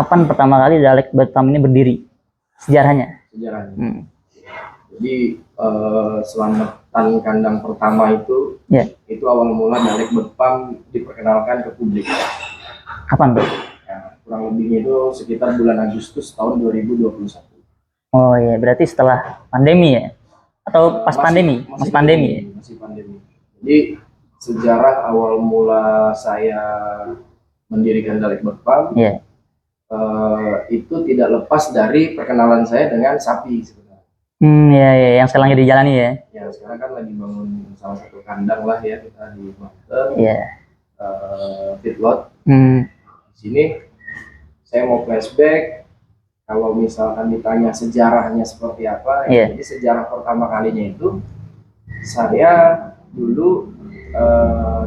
kapan pertama kali Dalek Batam ini berdiri? Sejarahnya. Sejarahnya. Jadi selamatan kandang pertama itu, itu awal mula Dalek Batam diperkenalkan ke publik. Kapan tuh? Ya, kurang lebihnya itu sekitar bulan Agustus tahun 2021. Oh iya, berarti setelah pandemi ya? Atau pas pandemi? Masih pandemi ya? Masih pandemi. Jadi sejarah awal mula saya mendirikan Dalek Batam itu tidak lepas dari perkenalan saya dengan sapi sebenarnya. Ya, yang sekarang lagi dijalani ya? Ya, sekarang kan lagi bangun salah satu kandang lah ya kita di Banten. Feedlot. Di sini saya mau flashback. Kalau misalkan ditanya sejarahnya seperti apa, jadi sejarah pertama kalinya itu saya dulu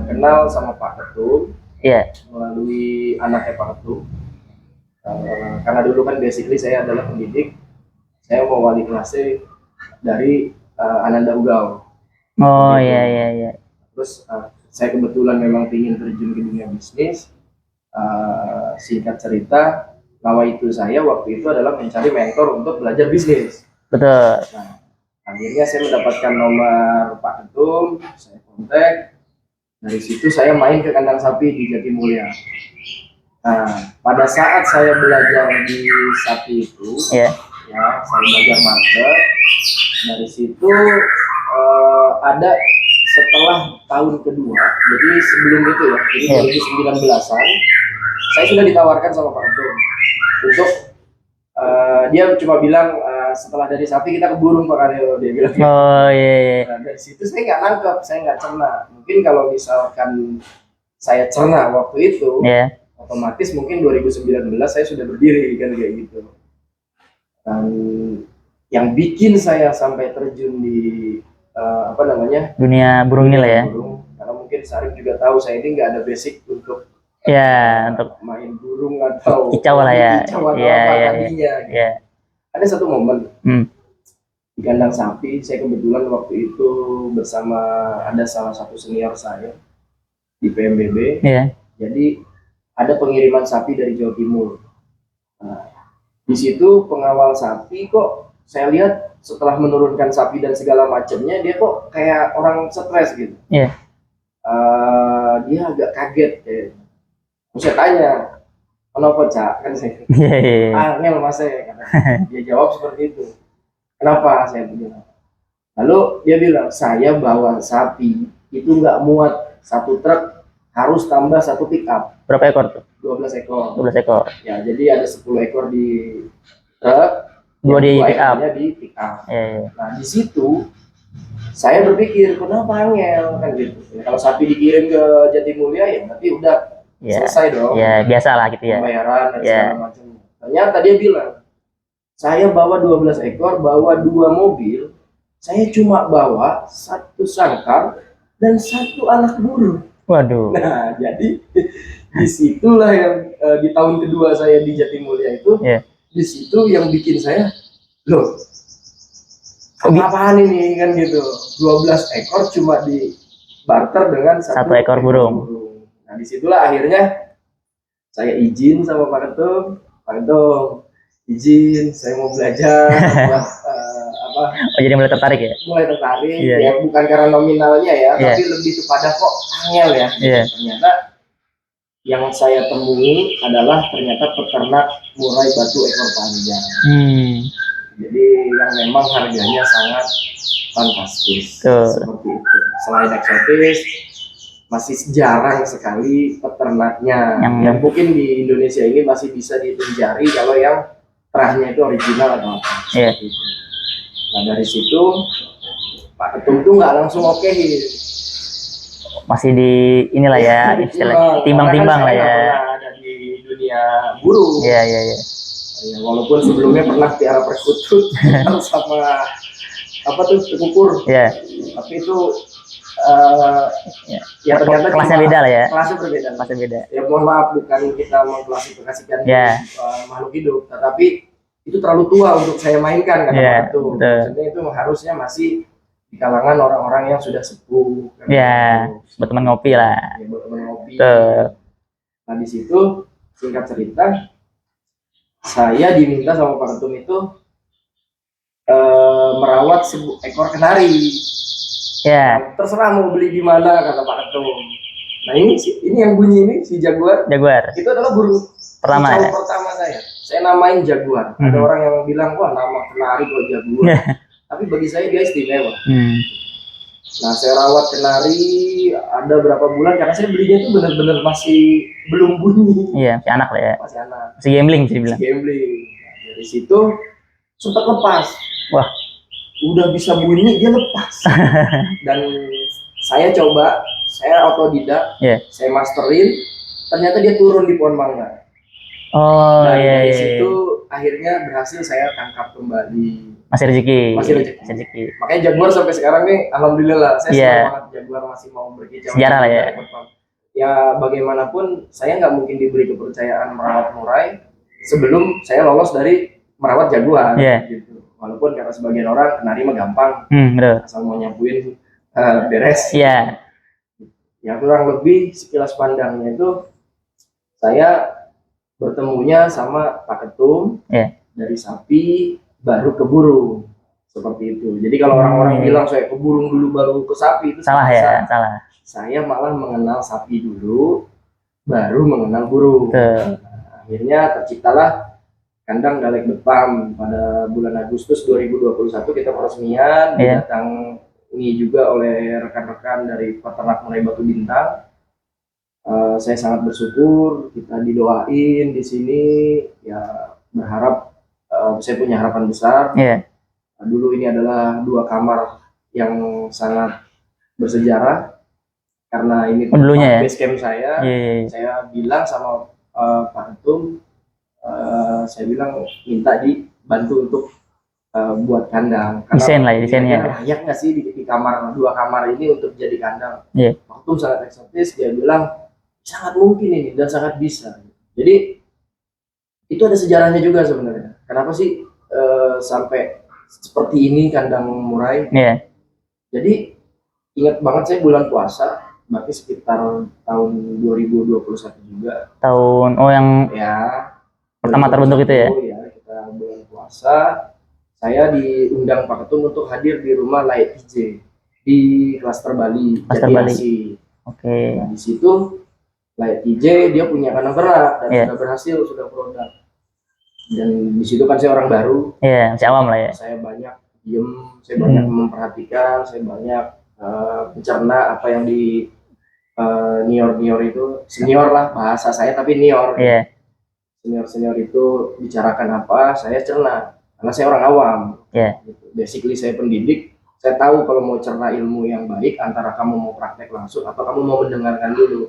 kenal sama Pak Ketum melalui anaknya Pak Ketum. Karena dulu kan basically saya adalah pendidik, saya mau wali kelasnya dari Ananda Ugau. Oh iya. Terus saya kebetulan memang ingin terjun ke dunia bisnis. Singkat cerita, nawaitu saya waktu itu adalah mencari mentor untuk belajar bisnis. Betul. Nah, akhirnya saya mendapatkan nomor Pak Ketum, saya kontak. Dari situ saya main ke kandang sapi di Jatimulya. Nah, pada saat saya belajar di sapi itu, ya saya belajar market. Dari situ ada setelah tahun kedua, jadi sebelum itu ya, jadi 2019-an, saya sudah ditawarkan sama Pak Ketum untuk dia cuma bilang setelah dari sapi kita ke burung Pak Karyo, dia bilang. Oh iya. Nah, dari situ saya nggak nangkep, saya nggak cerna. Mungkin kalau misalkan saya cerna waktu itu, otomatis mungkin 2019 saya sudah berdiri kan kayak gitu. Dan yang bikin saya sampai terjun di dunia burung ini lah ya. Karena mungkin Sarif juga tahu saya ini nggak ada basic untuk untuk main burung atau kicau lah ya. Ada satu momen di kandang sapi, saya kebetulan waktu itu bersama ada salah satu senior saya di PMBB. Jadi ada pengiriman sapi dari Jawa Timur. Nah, di situ pengawal sapi kok saya lihat setelah menurunkan sapi dan segala macamnya, dia kok kayak orang stres gitu. Dia agak kaget ya. Saya tanya, kenapa Cak? Kan saya, angel mas saya. Dia jawab seperti itu. Kenapa? Saya bilang. Lalu dia bilang, saya bawa sapi itu nggak muat satu truk, harus tambah satu pick up. Berapa ekor tuh? 12 ekor. 12 ekor. Ya, jadi ada 10 ekor di truk, 2 di pick up. Nah, di situ saya berpikir, kenapa angel kan gitu. Ya, kalau sapi dikirim ke Jatimulya ya berarti udah selesai dong. Ya, biasa lah gitu ya. Pembayaran dan segala macam. Ternyata dia bilang, saya bawa 12 ekor, bawa 2 mobil, saya cuma bawa 1 sangkar dan 1 anak burung. Waduh. Nah, jadi disitulah yang di tahun kedua saya di Jatimulya itu, di situ yang bikin saya, loh, apaan ini kan gitu. 12 ekor cuma di barter dengan 1 ekor burung. Nah, disitulah akhirnya saya izin sama Pak Ketum, Pak Ketum, izin saya mau belajar jadi mulai tertarik ya? Mulai tertarik, ya bukan karena nominalnya ya, tapi lebih kepada kok angel ya. Ternyata yang saya temui adalah ternyata peternak murai batu ekor panjang. Jadi yang memang harganya sangat fantastis. Seperti itu. Selain eksotis, masih jarang sekali peternaknya yang mungkin di Indonesia ini masih bisa dihitung jari kalau yang terahnya itu original atau apa. Nah, dari situ Pak Ketum tuh nggak langsung okein. Masih di inilah ya, timbang-timbang lah ya. Ada di dunia burung. Iya. Ya, walaupun sebelumnya pernah piara perkutut sama apa tuh kukur. Tapi itu ya ternyata kelasnya beda lah ya. Kelasnya berbeda. Ya mohon maaf, bukan kita mengklasifikasikan makhluk hidup, tetapi itu terlalu tua untuk saya mainkan kata itu. Maksudnya itu harusnya masih di kalangan orang-orang yang sudah sepuh. Buat teman ngopi lah. Buat teman ngopi. Nah, di situ singkat cerita saya diminta sama Pak Ketum itu merawat ekor kenari. Ya. Terserah mau beli di mana kata Pak Ketum. Nah ini yang bunyi ini si Jaguar. Jaguar. Itu adalah burung Pertama ya? pertama saya. Saya namain Jaguar. Ada orang yang bilang wah nama kenari kok Jaguar. Tapi bagi saya dia istimewa. Nah saya rawat kenari ada berapa bulan karena saya belinya itu benar-benar masih belum bunyi. Iya, masih anak lah ya. Masih anak. Masih gambling sih bilang. Gambling. Nah, dari situ sempat lepas. Wah. Udah bisa bunyi dia lepas. Dan saya coba, saya otodidak, saya masterin, ternyata dia turun di pohon mangga. Oh dan iya. Dari situ akhirnya berhasil saya tangkap kembali. Masih rezeki. Masih rezeki. Makanya Jaguar sampai sekarang nih, alhamdulillah saya senang banget Jaguar masih mau berkicau. Sejarah lah ya. Ya bagaimanapun saya nggak mungkin diberi kepercayaan merawat murai sebelum saya lolos dari merawat Jaguar. Gitu. Walaupun kata sebagian orang kenari mah gampang, asal mau nyapuin beres. Iya. Ya kurang lebih sekilas pandangnya itu saya bertemunya sama Pak Ketum dari sapi baru ke burung seperti itu. Jadi kalau orang-orang bilang saya ke burung dulu baru ke sapi itu salah ya, salah. Saya malah mengenal sapi dulu baru mengenal burung. Nah, akhirnya terciptalah kandang Dalek Bepam pada bulan Agustus 2021 kita peresmian didatangi juga oleh rekan-rekan dari peternak murai Batu Bintang. Saya sangat bersyukur kita didoain di sini ya, berharap saya punya harapan besar. Dulu ini adalah 2 kamar yang sangat bersejarah karena ini tempat base camp saya. Saya bilang sama Pak Ketum, saya bilang minta dibantu untuk buat kandang. Desain lah ya, desainnya. Layak nggak sih di kamar 2 kamar ini untuk jadi kandang? Pak Ketum sangat eksotis, dia bilang sangat mungkin ini dan sangat bisa. Jadi itu ada sejarahnya juga sebenarnya. Kenapa sih sampai seperti ini kandang murai? Jadi ingat banget saya bulan puasa, berarti sekitar tahun 2021 juga. Tahun yang pertama terbentuk itu ya? Ya, kita bulan puasa. Saya diundang Pak Ketum untuk hadir di rumah Layak TJ di Klaster Bali. Nah, di situ Layak TJ dia punya kandang ternak dan sudah berhasil, sudah produk. Dan di situ kan saya orang baru. Masih awam lah ya. Saya banyak diem, saya banyak memperhatikan, saya banyak mencerna apa yang di nior itu, senior lah bahasa saya tapi nior. Senior itu bicarakan apa, saya cerna karena saya orang awam. Basically saya pendidik. Saya tahu kalau mau cerna ilmu yang baik antara kamu mau praktek langsung atau kamu mau mendengarkan dulu.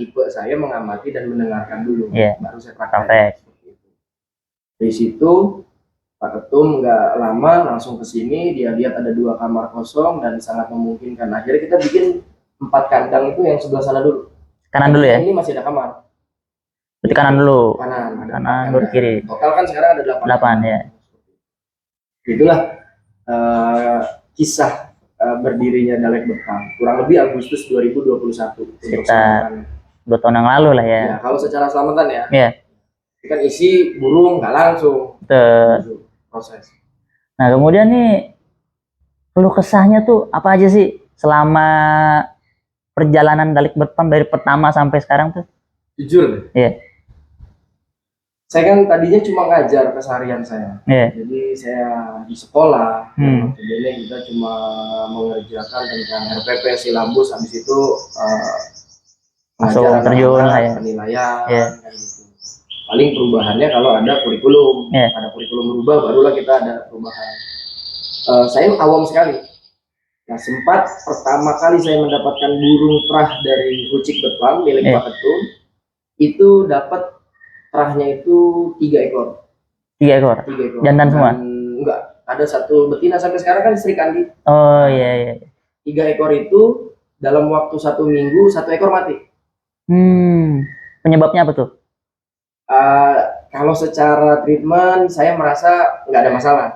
Tipe saya mengamati dan mendengarkan dulu, baru saya praktek. Dari situ Pak Ketum nggak lama langsung ke sini, dia lihat ada 2 kamar kosong dan sangat memungkinkan. Akhirnya kita bikin 4 kandang itu yang sebelah sana dulu. Kanan dulu ya? Ini masih ada kamar. Berarti kanan dulu. Kanan dulu kiri. Total kan sekarang ada 8 ya. Itulah kisah berdirinya Dalek Bepam. Kurang lebih Agustus 2021. Sekitar 2 tahun yang lalu lah ya. Kalau secara selamatan ya. Kan isi burung nggak langsung proses. Nah kemudian nih keluh kesahnya tuh apa aja sih selama perjalanan Dalek Bepam dari pertama sampai sekarang tuh? Jujur saya kan tadinya cuma ngajar keseharian saya. Jadi saya di sekolah jadi kita cuma mengerjakan tentang RPP silabus, habis itu langsung terjun penilaian kan gitu. Paling perubahannya kalau ada kurikulum, ada kurikulum berubah barulah kita ada perubahan. Saya awam sekali. Nah sempat pertama kali saya mendapatkan burung terah dari Rucik Bepam milik Pak Ketum, itu dapat terahnya itu 3 ekor. 3 ekor. Jantan semua? Enggak, ada 1 betina sampai sekarang kan Sri Kandi. 3 ekor itu dalam waktu 1 minggu 1 ekor mati. Penyebabnya apa tuh? Kalau secara treatment saya merasa nggak ada masalah,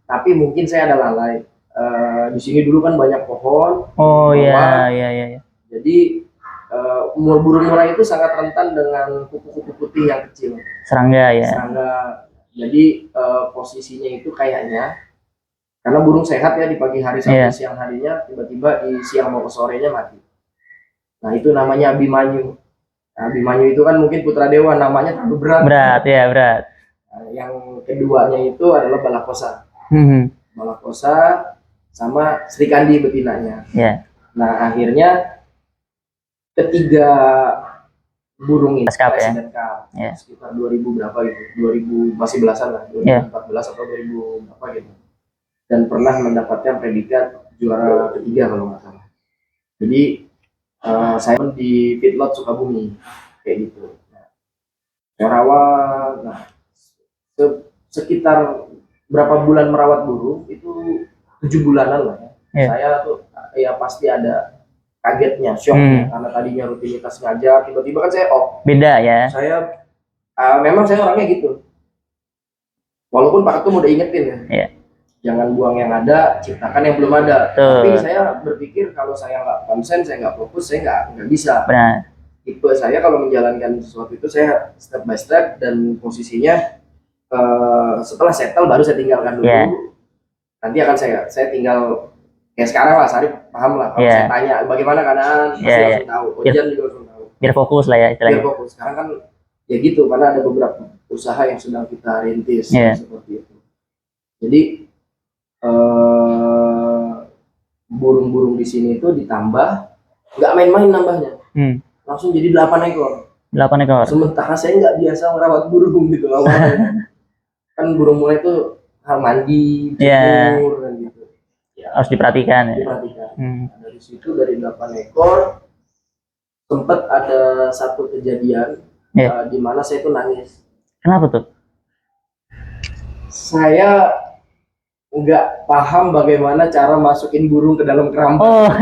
tapi mungkin saya ada lalai. Di sini dulu kan banyak pohon. Jadi burung murai itu sangat rentan dengan kupu-kupu putih yang kecil. Serangga ya. Serangga. Jadi posisinya itu kayaknya karena burung sehat ya di pagi hari sampai siang harinya, tiba-tiba di siang mau ke sorenya mati. Nah itu namanya Abimanyu. Nah, Abimanyu itu kan mungkin putra dewa, namanya terlalu berat. Berat ya, berat. Nah, yang keduanya itu adalah Balakosa. Balakosa sama Sri Kandi betinanya. Nah akhirnya ketiga burung ini Presiden Cup sekitar 2000 berapa gitu, 2000 masih belasan lah, 2014 atau 2000 berapa gitu, dan pernah mendapatkan predikat juara ketiga kalau nggak salah. Jadi saya di feedlot Sukabumi kayak gitu. Saya rawat, nah sekitar berapa bulan merawat burung itu 7 bulanan lah ya. Saya tuh ya pasti ada kagetnya, shocknya, karena tadinya rutinitas ngajar, tiba-tiba kan saya beda ya. Saya memang saya orangnya gitu, walaupun Pak Ketum udah ingetin ya, jangan buang yang ada, ciptakan yang belum ada. Tapi saya berpikir kalau saya nggak konsen, saya nggak fokus, saya nggak bisa. Benar. Tipe saya kalau menjalankan sesuatu itu saya step by step, dan posisinya setelah settle baru saya tinggalkan dulu. Nanti akan saya tinggal kayak sekarang lah, Sarip paham lah kalau saya tanya bagaimana keadaan, pasti langsung tahu. Ujian juga langsung tahu. Biar fokus lah ya istilahnya. Biar fokus. Sekarang kan ya gitu, karena ada beberapa usaha yang sedang kita rintis seperti itu. Jadi burung-burung di sini itu ditambah, nggak main-main nambahnya, langsung jadi 8 ekor. 8 ekor. Sementara saya nggak biasa merawat burung gitu awalnya. Kan burung murai itu hal mandi, jemur, dan gitu. Ya, harus diperhatikan. Nah, dari situ dari 8 ekor sempat ada satu kejadian di mana saya itu nangis. Kenapa tuh? Saya nggak paham bagaimana cara masukin burung ke dalam keramba.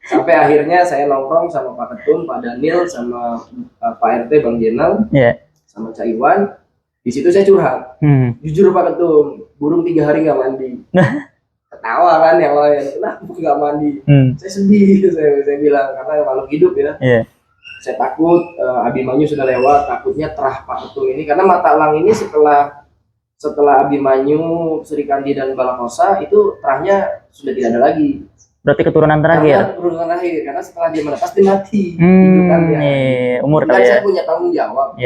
Sampai akhirnya saya nongkrong sama Pak Ketum, Pak Daniel, sama Pak RT Bang Jenal, sama Cak Iwan. Di situ saya curhat. Jujur Pak Ketum, burung 3 hari nggak mandi. Ketawa kan yang lain, kenapa nggak mandi? Saya sedih, saya bilang, karena makhluk hidup ya. Saya takut Abimanyu sudah lewat, takutnya terah Pak Ketum ini, karena mata elang ini setelah Abimanyu, Sri Kandi, dan Balakosa itu terahnya sudah tidak ada lagi. Berarti keturunan terakhir. Keturunan terakhir, karena setelah dia menetas dia mati. Umur kali ya. Saya punya tanggung jawab.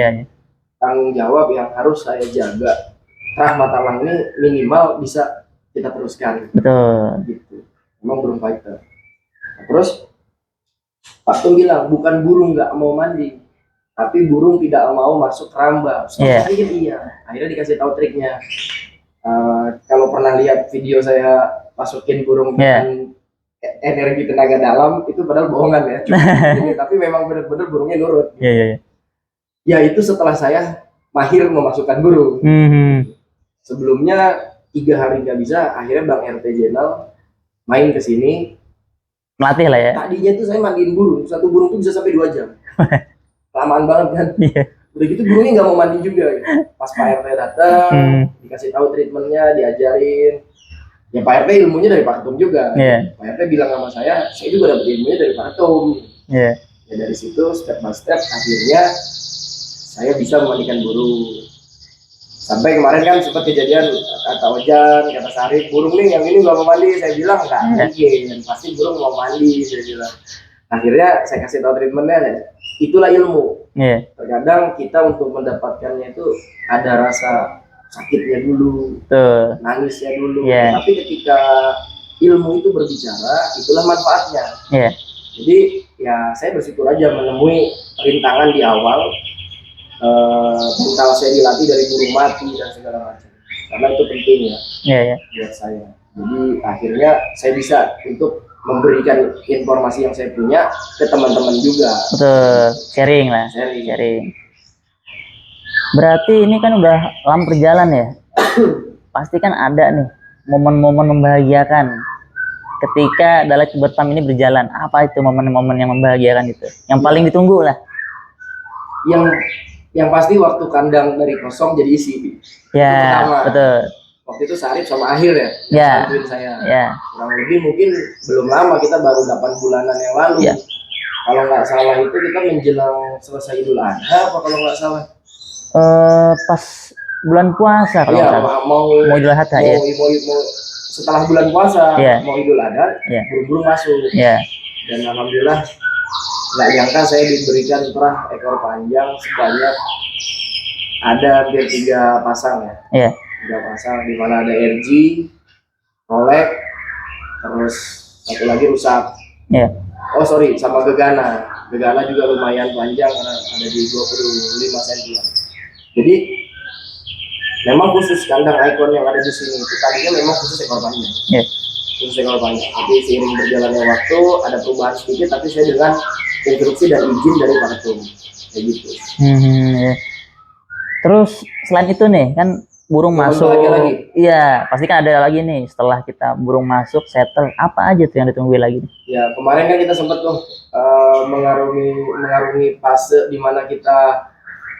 Tanggung jawab yang harus saya jaga. Terah mata elang ini minimal bisa kita teruskan. Betul. Gitu. Memang burung fighter. Nah, terus Pak Tum bilang bukan burung nggak mau mandi, tapi burung tidak mau masuk keramba. Saya pikir iya. Akhirnya dikasih tahu triknya. Kalau pernah lihat video saya masukin burung dengan energi tenaga dalam, itu padahal bohongan ya. Tapi memang benar-benar burungnya nurut. Ya itu setelah saya mahir memasukkan burung. Sebelumnya 3 hari nggak bisa, akhirnya Bang RT Jenal main ke sini, melatih lah ya. Tadinya tuh saya mandiin burung, satu burung tuh bisa sampai 2 jam. Lamaan banget kan. Udah gitu burungnya nggak mau mandi juga. Pas Pak RT datang, dikasih tahu treatmentnya, diajarin. Ya Pak RT ilmunya dari Pak Ketum juga. Pak RT bilang sama saya juga dapat ilmunya dari Pak Ketum. Ya dari situ step by step akhirnya saya bisa memandikan burung. Sampai kemarin kan sempat kejadian kata Ojan, kata Sarip, burung nih yang ini nggak mau mandi. Saya bilang nggak mungkin, pasti burung mau mandi. Saya bilang. Akhirnya saya kasih tahu treatmentnya, itulah ilmu. Terkadang kita untuk mendapatkannya itu ada rasa sakitnya dulu, nangisnya dulu. Tapi ketika ilmu itu berbicara, itulah manfaatnya. Jadi ya saya bersyukur aja menemui rintangan di awal. Mental saya dilatih dari burung mati dan segala macam, karena itu penting ya buat saya. Jadi akhirnya saya bisa untuk memberikan informasi yang saya punya ke teman-teman juga. Betul, sharing lah. Sharing. Berarti ini kan udah lama berjalan ya. Pasti kan ada nih momen-momen membahagiakan ketika Dalek Bertam ini berjalan. Apa itu momen-momen yang membahagiakan itu? Yang paling ditunggu lah. Yang pasti waktu kandang dari kosong jadi isi. Betul. Waktu itu Sarip sama Akhir ya. Bantuin saya. Kurang lebih mungkin belum lama, kita baru 8 bulanan yang lalu. kalau nggak salah itu kita menjelang selesai Idul Adha apa kalau nggak salah? Pas bulan puasa kalau Iya, nggak salah. mau Idul Adha ya. mau setelah bulan puasa, Iya. mau Idul Adha, Iya. buru-buru masuk. Iya. Dan alhamdulillah nggak nyangka saya diberikan terah ekor panjang sebanyak ada hampir 3 pasang ya. Iya. 3 pasang di mana ada RG, Rolex, terus satu lagi rusak. Iya. Oh sorry, sama Gegana. Gegana juga lumayan panjang karena ada di 25 cm. Jadi memang khusus kandang ikon yang ada di sini itu tadinya memang khusus ekor panjang. Iya. Khusus ekor panjang. Tapi seiring berjalannya waktu ada perubahan sedikit, tapi saya dengan instruksi dan izin dari Pak Ketum. Kayak gitu. Iya. Terus selain itu nih kan burung masuk. Lagi. Iya, pasti kan ada lagi nih setelah kita burung masuk settle, apa aja tuh yang ditungguin lagi? Ya kemarin kan kita sempat tuh mengarungi fase di mana kita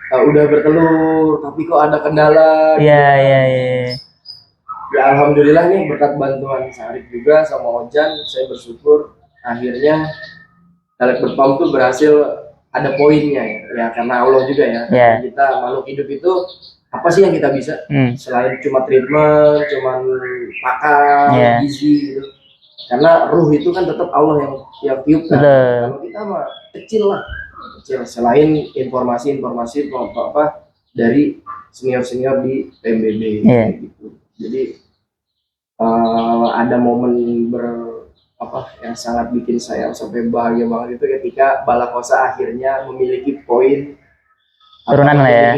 udah bertelur, tapi kok ada kendala. Iya. Ya alhamdulillah nih berkat bantuan Sarif juga sama Ojan, saya bersyukur akhirnya Dalek Berpam tuh berhasil ada poinnya ya karena Allah juga ya. Yeah. Kita makhluk hidup itu apa sih yang kita bisa selain cuma treatment, cuma pakan, gizi gitu. Karena ruh itu kan tetap Allah yang tiup kan. Kalau kita mah kecil selain informasi apa dari senior di PMBB gitu. Jadi ada momen yang sangat bikin saya sampai bahagia banget itu ketika Balakosa akhirnya memiliki poin turunan lah ya.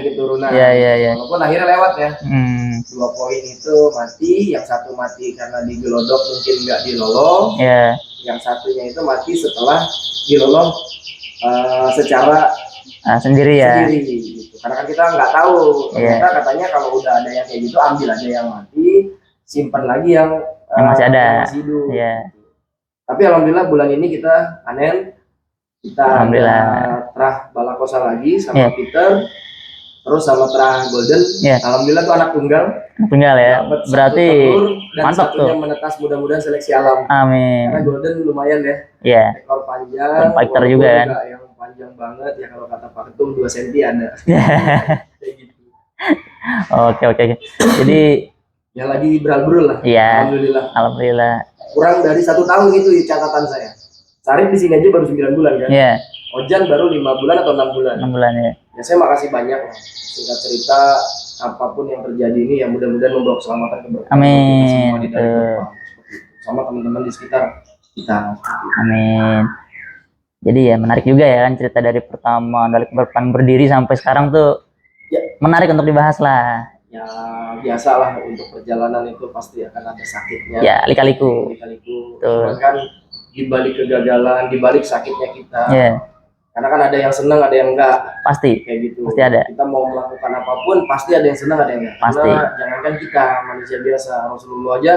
Iya. Walaupun akhirnya lewat ya. 2 poin itu mati, yang satu mati karena digelodok mungkin nggak dilolong. Iya. Yang satunya itu mati setelah dilolong secara sendiri ya. Gitu. Karena kan kita nggak tahu. Ternyata katanya kalau udah ada yang kayak gitu ambil aja yang mati, simpan lagi yang masih ada. Masih hidup. Iya. Tapi alhamdulillah bulan ini kita panen. Kita terah Balakosa lagi sama Peter, terus sama terah Golden. Alhamdulillah tuh anak tunggal ya. Berarti dan mantap satunya tuh menetas, mudah-mudahan seleksi alam. Amin. Karena Golden lumayan ya. Iya. Ekor panjang, fighter juga kan. Yang panjang banget ya, kalau kata Pak Ketum 2 cm ada. Kayak gitu. Oke. Jadi ya lagi beralbrul lah. Iya. Alhamdulillah. Kurang dari 1 tahun itu di catatan saya. Sarif di sini aja baru 9 bulan kan? Iya. Ojan baru 5 bulan atau 6 bulan? 6 bulan ya. Ya saya makasih banyak lah. Singkat cerita, apapun yang terjadi ini ya mudah-mudahan membawa keselamatan keberkahan amin. Kita semua di dalam sama teman-teman di sekitar kita. Amin. Jadi ya menarik juga ya kan cerita dari pertama Dalek Berpam berdiri sampai sekarang tuh menarik untuk dibahas lah. Ya biasalah untuk perjalanan itu pasti akan ada sakitnya. Ya lika-liku. Cuman kan di balik kegagalan, di balik sakitnya kita. Karena kan ada yang senang, ada yang enggak. Pasti. Kayak gitu. Pasti ada. Kita mau melakukan apapun, pasti ada yang senang, ada yang enggak. Pasti. Karena jangankan kita manusia biasa, Rasulullah aja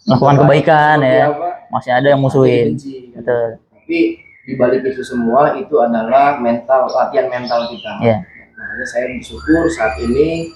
melakukan kebaikan ya. Masih ada yang musuhin. Benci, kan? Tapi di balik itu semua itu adalah latihan mental kita. Makanya saya bersyukur saat ini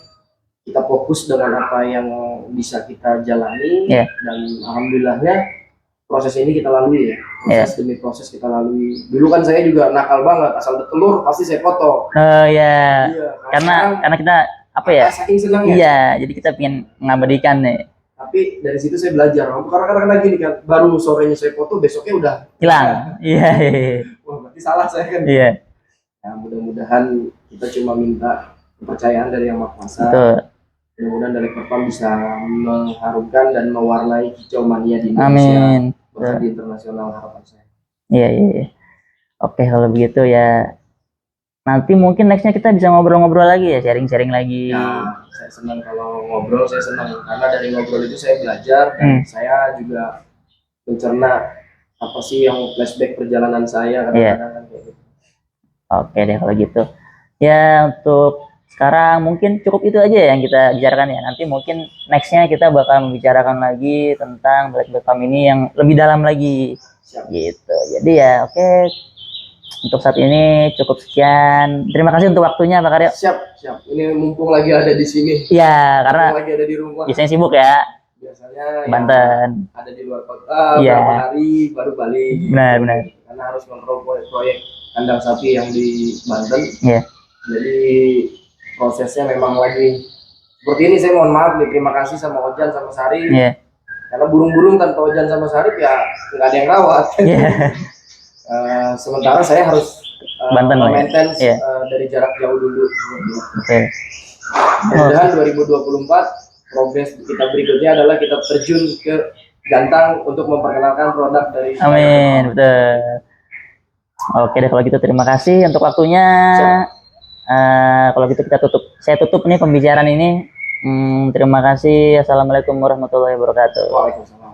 kita fokus dengan apa yang bisa kita jalani dan alhamdulillahnya proses ini kita lalui ya, proses demi proses kita lalui. Dulu kan saya juga nakal banget, asal ada telur pasti saya foto. Iya. Karena kita apa ya? Saking senangnya. Iya, jadi kita pengen mengabadikan nih. Tapi dari situ saya belajar, karena gini kan, baru sorenya saya foto, besoknya udah hilang. Iya. Wah, berarti salah saya kan. Iya. Ya, mudah-mudahan kita cuma minta kepercayaan dari Yang Maha Kuasa. Mudah-mudahan Dalek Berpam bisa mengharumkan dan mewarnai kicau mania di Indonesia. Bahkan di internasional harapan saya. Iya. Oke, kalau begitu ya nanti mungkin nextnya kita bisa ngobrol-ngobrol lagi ya, sharing-sharing lagi. Ya, saya senang kalau ngobrol, saya senang karena dari ngobrol itu saya belajar dan saya juga mencerna apa sih yang flashback perjalanan saya kadang-kadang kayak gitu. Oke deh kalau gitu. Ya untuk sekarang mungkin cukup itu aja yang kita bicarakan ya. Nanti mungkin nextnya kita bakal membicarakan lagi tentang Dalek Berpam ini yang lebih dalam lagi. Siap. Gitu. Jadi ya oke. Untuk saat ini cukup sekian. Terima kasih untuk waktunya Pak Karyo. Siap. Ini mumpung lagi ada di sini. Iya, karena lagi ada di rumah. Biasanya sibuk ya. Biasanya Banten. Ada di luar kota, beberapa hari baru balik. Benar. karena harus kontrol proyek kandang sapi yang di Banten. Iya. Jadi prosesnya memang lagi seperti ini. Saya mohon maaf nih, terima kasih sama Ojan sama Sari. Iya. Karena burung-burung tanpa Ojan sama Sari ya nggak ada yang rawat. Iya. Sementara saya harus Banten lah ya? maintenance Iya. dari jarak jauh dulu. Oke. Mudah-mudahan 2024 progres kita berikutnya adalah kita terjun ke Gantang untuk memperkenalkan produk dari Amin, betul. Oke deh kalau gitu, terima kasih untuk waktunya. Kalau gitu kita tutup. Saya tutup nih pembicaraan ini. Terima kasih. Assalamualaikum warahmatullahi wabarakatuh. Waalaikumsalam.